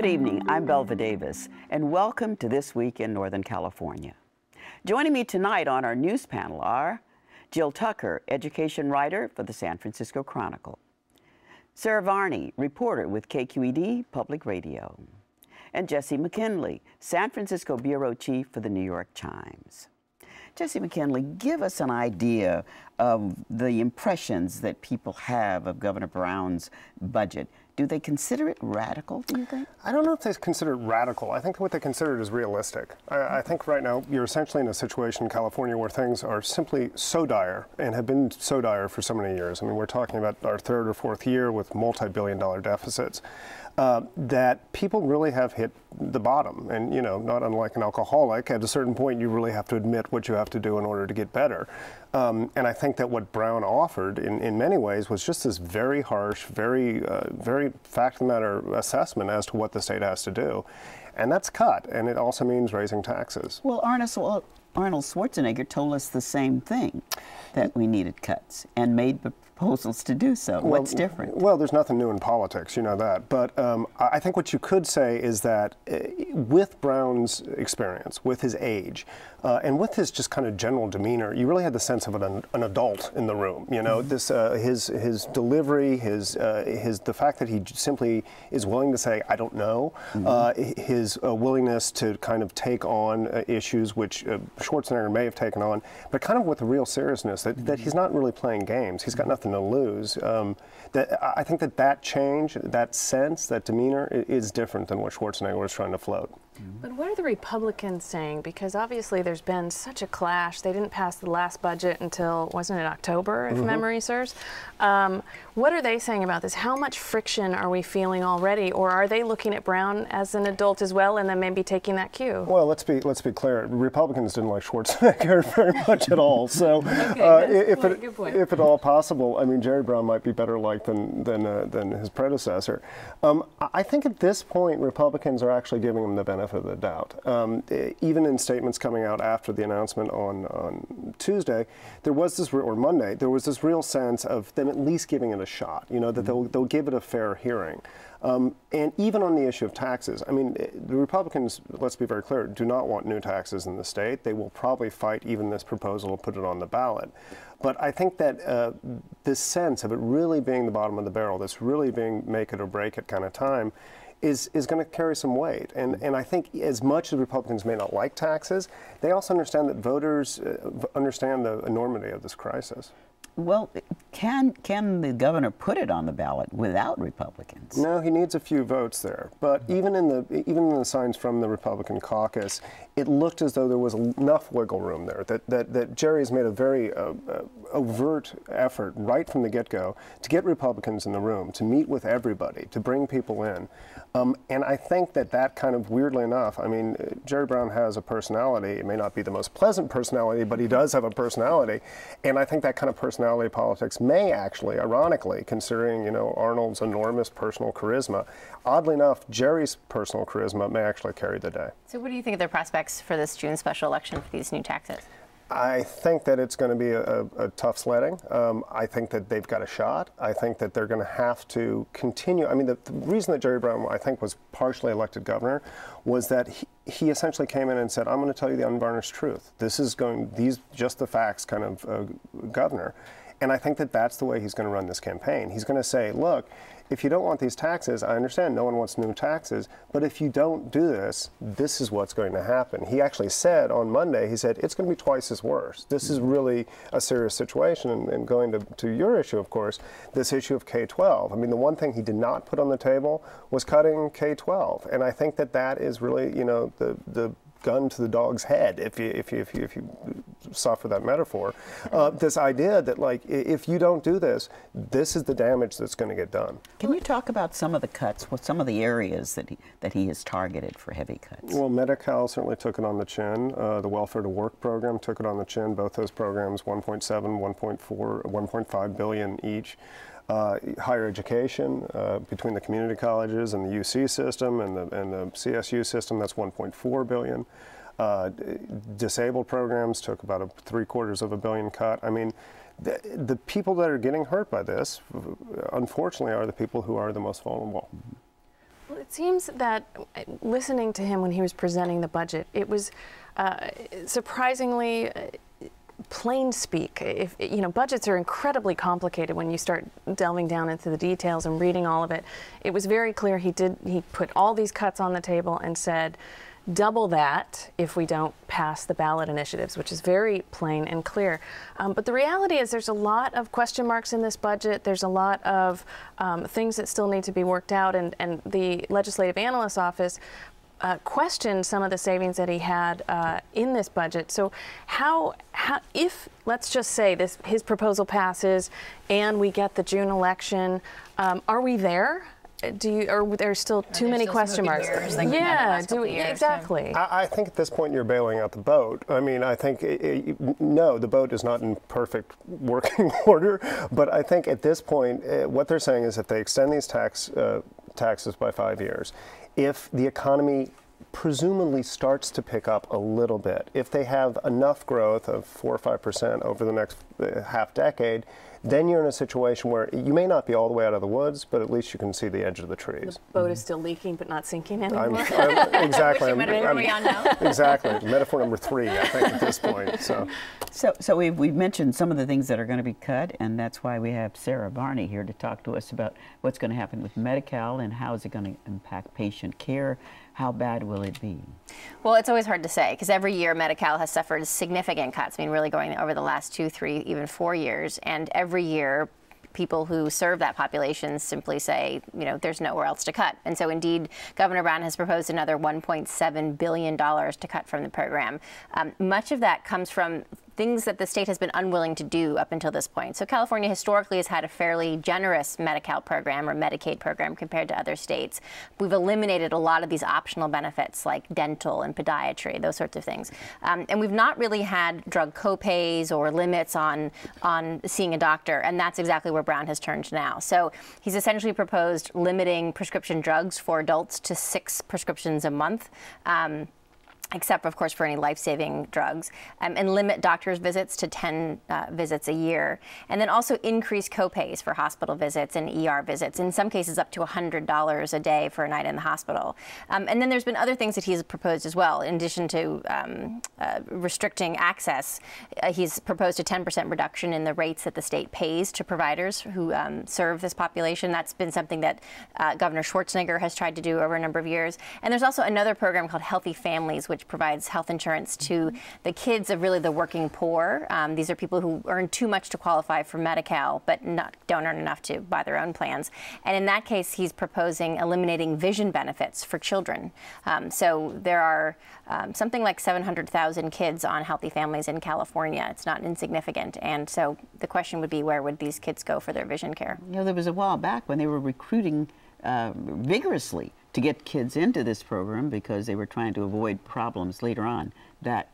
Good evening, I'm Belva Davis, and welcome to This Week in Northern California. Joining me tonight on our news panel are Jill Tucker, education writer for the San Francisco Chronicle; Sarah Varney, reporter with KQED Public Radio; and Jesse McKinley, San Francisco bureau chief for the New York Times. Jesse McKinley, give us an idea of the impressions that people have of Governor Brown's budget. Do they consider it radical, do you think? I don't know if they consider it radical. I think what they consider it is realistic. I think right now you're essentially in a situation in California where things are simply so dire and have been so dire for so many years. I mean, we're talking about our third or fourth year with multi-billion-dollar deficits. That people really have hit the bottom. And, you know, not unlike an alcoholic, at a certain point you really have to admit what you have to do in order to get better. And I think that what Brown offered in many ways was just this very harsh, very fact of the matter assessment as to what the state has to do. And that's cut, and it also means raising taxes. Well, Arnold Schwarzenegger told us the same thing, that we needed cuts, and made proposals to do so. What's different? Well, there's nothing new in politics, you know that. But I think what you could say is that with Brown's experience, with his age, and with his just kind of general demeanor, you really had the sense of an adult in the room. You know, this his delivery, the fact that he simply is willing to say, "I don't know," his willingness to kind of take on issues which Schwarzenegger may have taken on, but kind of with a real seriousness that he's not really playing games. He's got nothing to lose. I think that change, that sense, that demeanor is different than what Schwarzenegger was trying to float. But what are the Republicans saying? Because obviously there's been such a clash. They didn't pass the last budget until, wasn't it October, if memory serves? What are they saying about this? How much friction are we feeling already? Or are they looking at Brown as an adult as well and then maybe taking that cue? Well, let's be clear. Republicans didn't like Schwarzenegger very much at all. So if at all possible, I mean, Jerry Brown might be better liked than his predecessor. I think at this point, Republicans are actually giving him the benefit of the doubt. Even in statements coming out after the announcement on Tuesday, there was this, or Monday, there was this real sense of them at least giving it a shot, you know, that they'll give it a fair hearing. And even on the issue of taxes, I mean, the Republicans, let's be very clear, do not want new taxes in the state. They will probably fight even this proposal to put it on the ballot. But I think that this sense of it really being the bottom of the barrel, this really being make it or break it kind of time, is going to carry some weight. And I think as much as Republicans may not like taxes, they also understand that voters understand the enormity of this crisis. Well, can the governor put it on the ballot without Republicans? No, he needs a few votes there. But even in the signs from the Republican caucus, it looked as though there was enough wiggle room there. That Jerry's made a very overt effort right from the get-go to get Republicans in the room, to meet with everybody, to bring people in. And I think that kind of, weirdly enough, I mean, Jerry Brown has a personality. It may not be the most pleasant personality, but he does have a personality. And I think that kind of personality politics may actually, ironically, considering, you know, Arnold's enormous personal charisma, oddly enough, Jerry's personal charisma may actually carry the day. So what do you think of the prospects for this June special election for these new taxes? I think that it's going to be a tough sledding. I think that they've got a shot. I think that they're going to have to continue. I mean, the reason that Jerry Brown, I think, was partially elected governor was that he essentially came in and said, I'm going to tell you the unvarnished truth. This is just the facts kind of governor. And I think that that's the way he's going to run this campaign. He's going to say, look, if you don't want these taxes, I understand no one wants new taxes, but if you don't do this, this is what's going to happen. He actually said on Monday, he said, it's going to be twice as worse. This is really a serious situation. And going to your issue, of course, this issue of K-12. I mean, the one thing he did not put on the table was cutting K-12. And I think that is really, you know, the gun to the dog's head, if you suffer that metaphor. This idea that, like, if you don't do this, this is the damage that's going to get done. Can you talk about some of the cuts, some of the areas that he has targeted for heavy cuts? Well, Medi-Cal certainly took it on the chin. The Welfare to Work program took it on the chin. Both those programs, 1.7, 1.4, 1.5 billion each. Higher education, between the community colleges and the UC system and the CSU system, that's 1.4 billion. Disabled programs took about $750 million cut. I mean, the people that are getting hurt by this, unfortunately, are the people who are the most vulnerable. Well, it seems that listening to him when he was presenting the budget, it was surprisingly plain speak. If you know, budgets are incredibly complicated when you start delving down into the details and reading all of it. It was very clear he put all these cuts on the table and said, double that if we don't pass the ballot initiatives, which is very plain and clear. But the reality is there's a lot of question marks in this budget. There's a lot of things that still need to be worked out, and the Legislative Analyst's Office questioned some of the savings that he had in this budget. So how if, let's just say his proposal passes and we get the June election, are we there? Or there's still too many question marks? Yeah, exactly. I think at this point you're bailing out the boat. I mean, I think, no, the boat is not in perfect working order, but I think at this point, what they're saying is if they extend these taxes by 5 years, if the economy presumably starts to pick up a little bit, if they have enough growth of 4 or 5% over the next half decade, then you're in a situation where you may not be all the way out of the woods, but at least you can see the edge of the trees. The boat is still leaking, but not sinking anymore. Exactly. Metaphor are we on now? Exactly. Metaphor number 3, I think, at this point. So we've mentioned some of the things that are going to be cut, and that's why we have Sarah Varney here to talk to us about what's going to happen with Medi-Cal and how is it going to impact patient care. How bad will it be? Well, it's always hard to say because every year Medi-Cal has suffered significant cuts. I mean, really going over the last 2, 3, even 4 years. And every year, people who serve that population simply say, you know, there's nowhere else to cut. And so indeed, Governor Brown has proposed another $1.7 billion to cut from the program. Much of that comes from things that the state has been unwilling to do up until this point. So California historically has had a fairly generous Medi-Cal program or Medicaid program compared to other states. We've eliminated a lot of these optional benefits like dental and podiatry, those sorts of things. And we've not really had drug copays or limits on seeing a doctor, and that's exactly where Brown has turned now. So he's essentially proposed limiting prescription drugs for adults to 6 prescriptions a month. Except, of course, for any life-saving drugs, and limit doctor's visits to 10 visits a year, and then also increase copays for hospital visits and ER visits, in some cases up to $100 a day for a night in the hospital. And then there's been other things that he's proposed as well. In addition to restricting access, he's proposed a 10% reduction in the rates that the state pays to providers who serve this population. That's been something that Governor Schwarzenegger has tried to do over a number of years. And there's also another program called Healthy Families, which provides health insurance to the kids of really the working poor. These are people who earn too much to qualify for Medi-Cal, but don't earn enough to buy their own plans. And in that case, he's proposing eliminating vision benefits for children. So there are something like 700,000 kids on Healthy Families in California. It's not insignificant. And so the question would be, where would these kids go for their vision care? You know, there was a while back when they were recruiting vigorously to get kids into this program because they were trying to avoid problems later on. That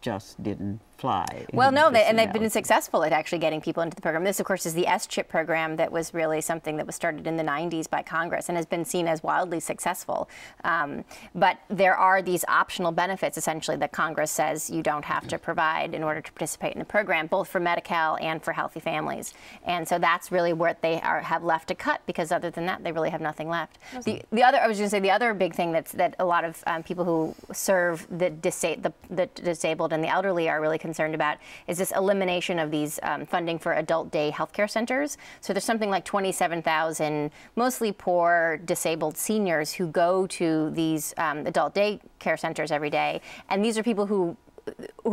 just didn't fly. Well, no, they've been successful at actually getting people into the program. This, of course, is the S-chip program that was really something that was started in the 90s by Congress and has been seen as wildly successful. But there are these optional benefits, essentially, that Congress says you don't have to provide in order to participate in the program, both for Medi-Cal and for Healthy Families. And so that's really what they have left to cut, because other than that, they really have nothing left. I was going to say, the other big thing that a lot of people who serve the disabled and the elderly are really concerned about is this elimination of these funding for adult day healthcare centers. So there's something like 27,000 mostly poor disabled seniors who go to these adult day care centers every day, and these are people who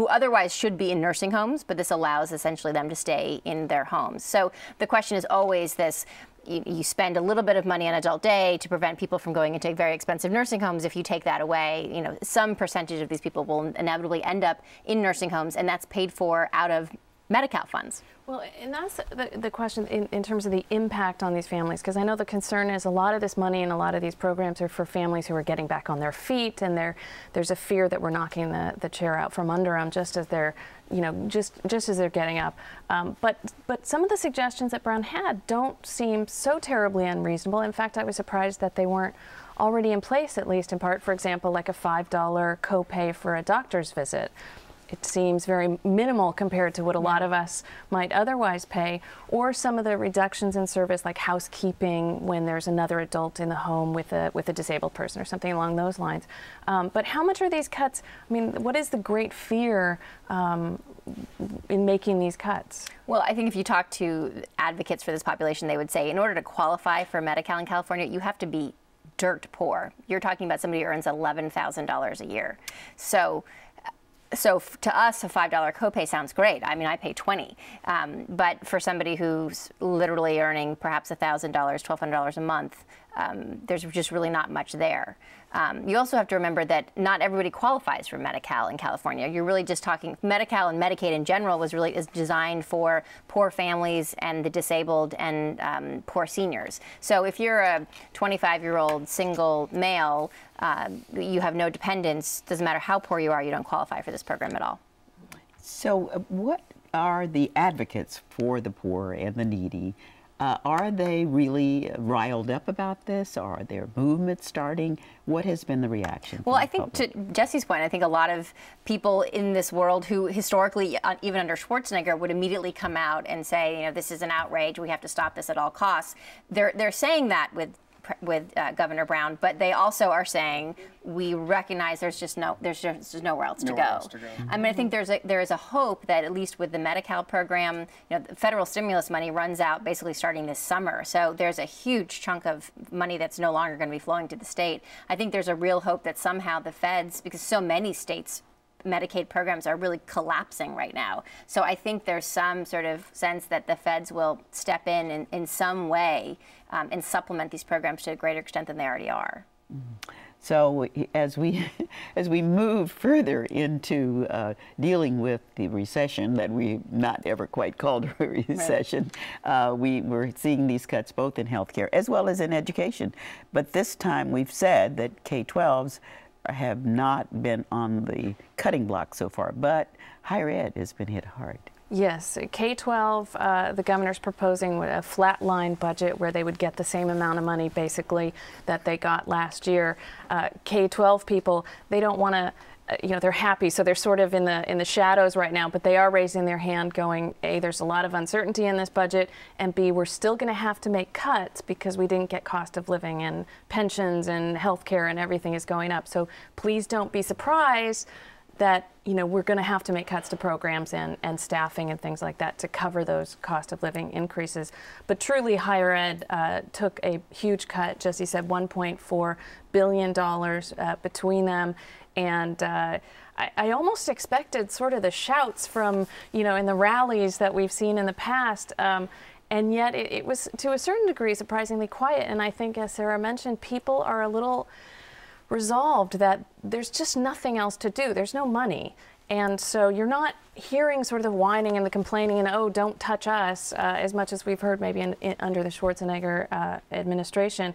otherwise should be in nursing homes, but this allows essentially them to stay in their homes. So the question is always this: you spend a little bit of money on adult day to prevent people from going into very expensive nursing homes. If you take that away, you know, some percentage of these people will inevitably end up in nursing homes, and that's paid for out of Medi-Cal funds. Well, and that's the question in terms of the impact on these families, because I know the concern is a lot of this money and a lot of these programs are for families who are getting back on their feet, and there's a fear that we're knocking the chair out from under them just as they're, you know, just as they're getting up. But some of the suggestions that Brown had don't seem so terribly unreasonable. In fact, I was surprised that they weren't already in place, at least in part. For example, like a $5 copay for a doctor's visit. it seems very minimal compared to what a lot of us might otherwise pay, or some of the reductions in service like housekeeping when there's another adult in the home with a disabled person or something along those lines. But how much are these cuts? I mean, what is the great fear in making these cuts? Well, I think if you talk to advocates for this population, they would say in order to qualify for Medi-Cal in California, you have to be dirt poor. You're talking about somebody who earns $11,000 a year. So to us, a $5 copay sounds great. I mean, I pay $20. But for somebody who's literally earning perhaps $1,000, $1,200 a month, there's just really not much there. You also have to remember that not everybody qualifies for Medi-Cal in California. You're really just talking, Medi-Cal and Medicaid in general is designed for poor families and the disabled and poor seniors. So if you're a 25-year-old single male, you have no dependents, doesn't matter how poor you are, you don't qualify for this program at all. So what are the advocates for the poor and the needy? Are they really riled up about this? Are there movements starting? What has been the reaction? Well, I think to Jesse's point, I think a lot of people in this world who historically, even under Schwarzenegger, would immediately come out and say, you know, this is an outrage. We have to stop this at all costs. They're saying that with Governor Brown, but they also are saying we recognize there's just nowhere else to go. I mean, I think there is a hope that at least with the Medi-Cal program, you know, the federal stimulus money runs out basically starting this summer. So there's a huge chunk of money that's no longer going to be flowing to the state. I think there's a real hope that somehow the feds, because so many states Medicaid programs are really collapsing right now. So I think there's some sort of sense that the feds will step in some way and supplement these programs to a greater extent than they already are. So as we move further into dealing with the recession that we not ever quite called a recession, we're seeing these cuts both in healthcare as well as in education. But this time we've said that K-12s have not been on the cutting block so far, but higher ed has been hit hard. Yes, K-12, the governor's proposing a flatline budget where they would get the same amount of money basically that they got last year. K-12 people, they don't want to, you know, they're happy, so they're sort of in the shadows right now, but they are raising their hand going, A, there's a lot of uncertainty in this budget, and B, we're still going to have to make cuts because we didn't get cost of living and pensions and health care and everything is going up. So please don't be surprised that, you know, we're going to have to make cuts to programs and staffing and things like that to cover those cost of living increases. But truly, higher ed took a huge cut. Jesse said $1.4 billion between them. And I almost expected sort of the shouts from, you know, in the rallies that we've seen in the past. And yet it was, to a certain degree, surprisingly quiet. And I think, as Sarah mentioned, people are a little resolved that there's just nothing else to do. There's no money. And so you're not hearing sort of the whining and the complaining and, oh, don't touch us, as much as we've heard maybe under the Schwarzenegger administration.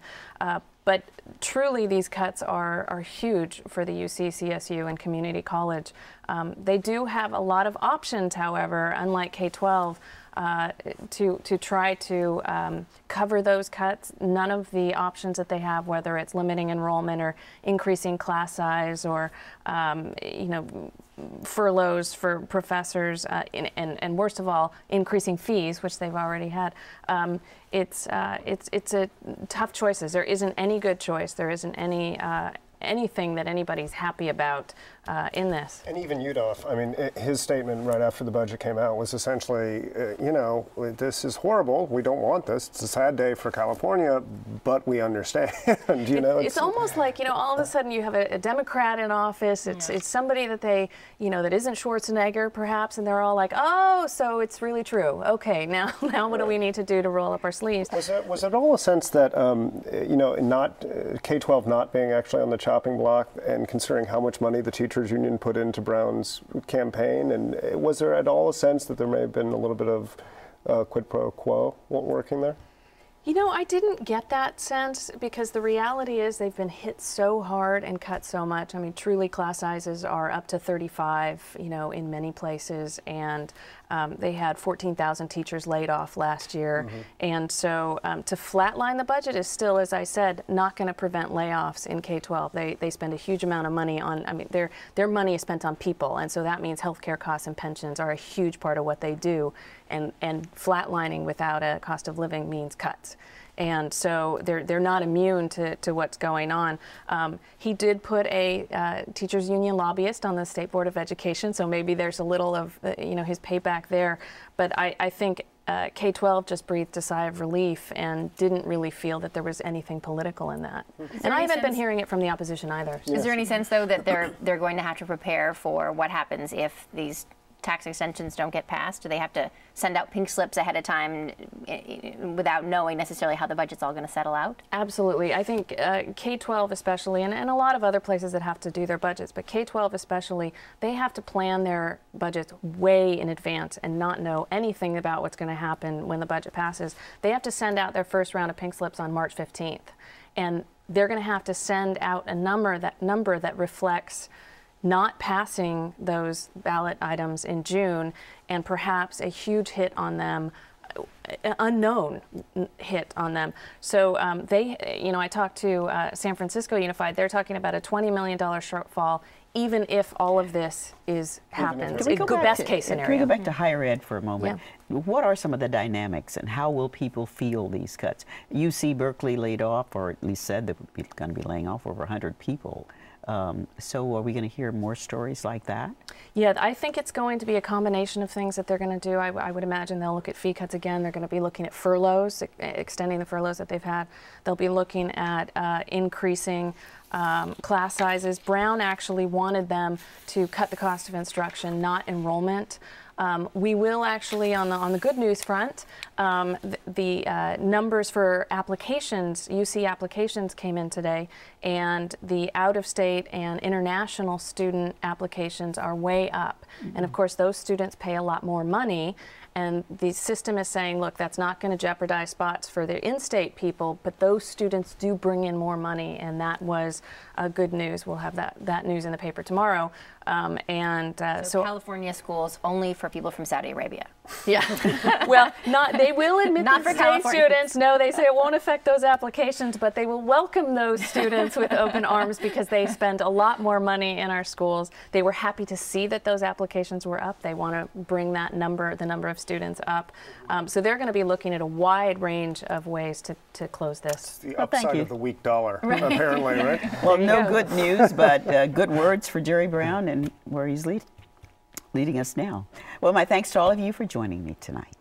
But truly, these cuts are huge for the UC, CSU, and community college. They do have a lot of options, however, unlike K-12, to try to cover those cuts. None of the options that they have, whether it's limiting enrollment or increasing class size or you know, furloughs for professors, and worst of all, increasing fees, which they've already had. It's a tough choices. There isn't any good choice. There isn't any anything that anybody's happy about in this. And even UDOF, I mean, his statement right after the budget came out was essentially, you know, this is horrible. We don't want this. It's a sad day for California, but we understand. You know, it's almost like, you know, all of a sudden you have a Democrat in office. It's somebody that they, you know, that isn't Schwarzenegger perhaps, and they're all like, oh, so it's really true. Okay, now what do we need to do to roll up our sleeves? Was it all a sense that, you know, not K-12 not being actually on the chopping block, and considering how much money the teachers union put into Brown's campaign, and was there at all a sense that there may have been a little bit of quid pro quo working there? You know, I didn't get that sense, because the reality is they've been hit so hard and cut so much. I mean, truly class sizes are up to 35, you know, in many places, and They had 14,000 teachers laid off last year. And so to flatline the budget is still, as I said, not going to prevent layoffs in K-12. They spend a huge amount of money on, I mean, their money is spent on people. And so that means healthcare costs and pensions are a huge part of what they do. And flatlining without a cost of living means cuts. And so they're not immune to what's going on. He did put a teachers union lobbyist on the State Board of Education, so maybe there's a little of his payback there. But I think K-12 just breathed a sigh of relief and didn't really feel that there was anything political in that. And I haven't been hearing it from the opposition either. Is there any sense, though, that they're going to have to prepare for what happens if these tax extensions don't get passed? Do they have to send out pink slips ahead of time without knowing necessarily how the budget's all going to settle out? Absolutely. I think K-12 especially, and a lot of other places that have to do their budgets, but K-12 especially, they have to plan their budgets way in advance and not know anything about what's going to happen when the budget passes. They have to send out their first round of pink slips on March 15th. And they're going to have to send out a number that reflects not passing those ballot items in June, and perhaps a huge hit on them, unknown hit on them. So I talked to San Francisco Unified. They're talking about a $20 million shortfall, even if all of this happens. Best case scenario. Can we go back to higher ed for a moment? Yeah. What are some of the dynamics, and how will people feel these cuts? UC Berkeley laid off, or at least said that we're going to be laying off over 100 people. So are we going to hear more stories like that? Yeah, I think it's going to be a combination of things that they're going to do. I would imagine they'll look at fee cuts again. They're going to be looking at furloughs, extending the furloughs that they've had. They'll be looking at increasing class sizes. Brown actually wanted them to cut the cost of instruction, not enrollment. We will actually, on the good news front, the numbers for applications, UC applications came in today, and the out-of-state and international student applications are way up. And of course, those students pay a lot more money. And the system is saying, look, that's not going to jeopardize spots for the in-state people, but those students do bring in more money, and that was good news. We'll have that news in the paper tomorrow. So California schools only for people from Saudi Arabia. Yeah. Well, they will admit not the for state students. No, they say it won't affect those applications, but they will welcome those students with open arms because they spend a lot more money in our schools. They were happy to see that those applications were up. They want to bring the number of students up. So they're going to be looking at a wide range of ways to close this. It's the upside of the weak dollar, apparently, right? Well, no good news, but good words for Jerry Brown and where he's leading us now. Well, my thanks to all of you for joining me tonight.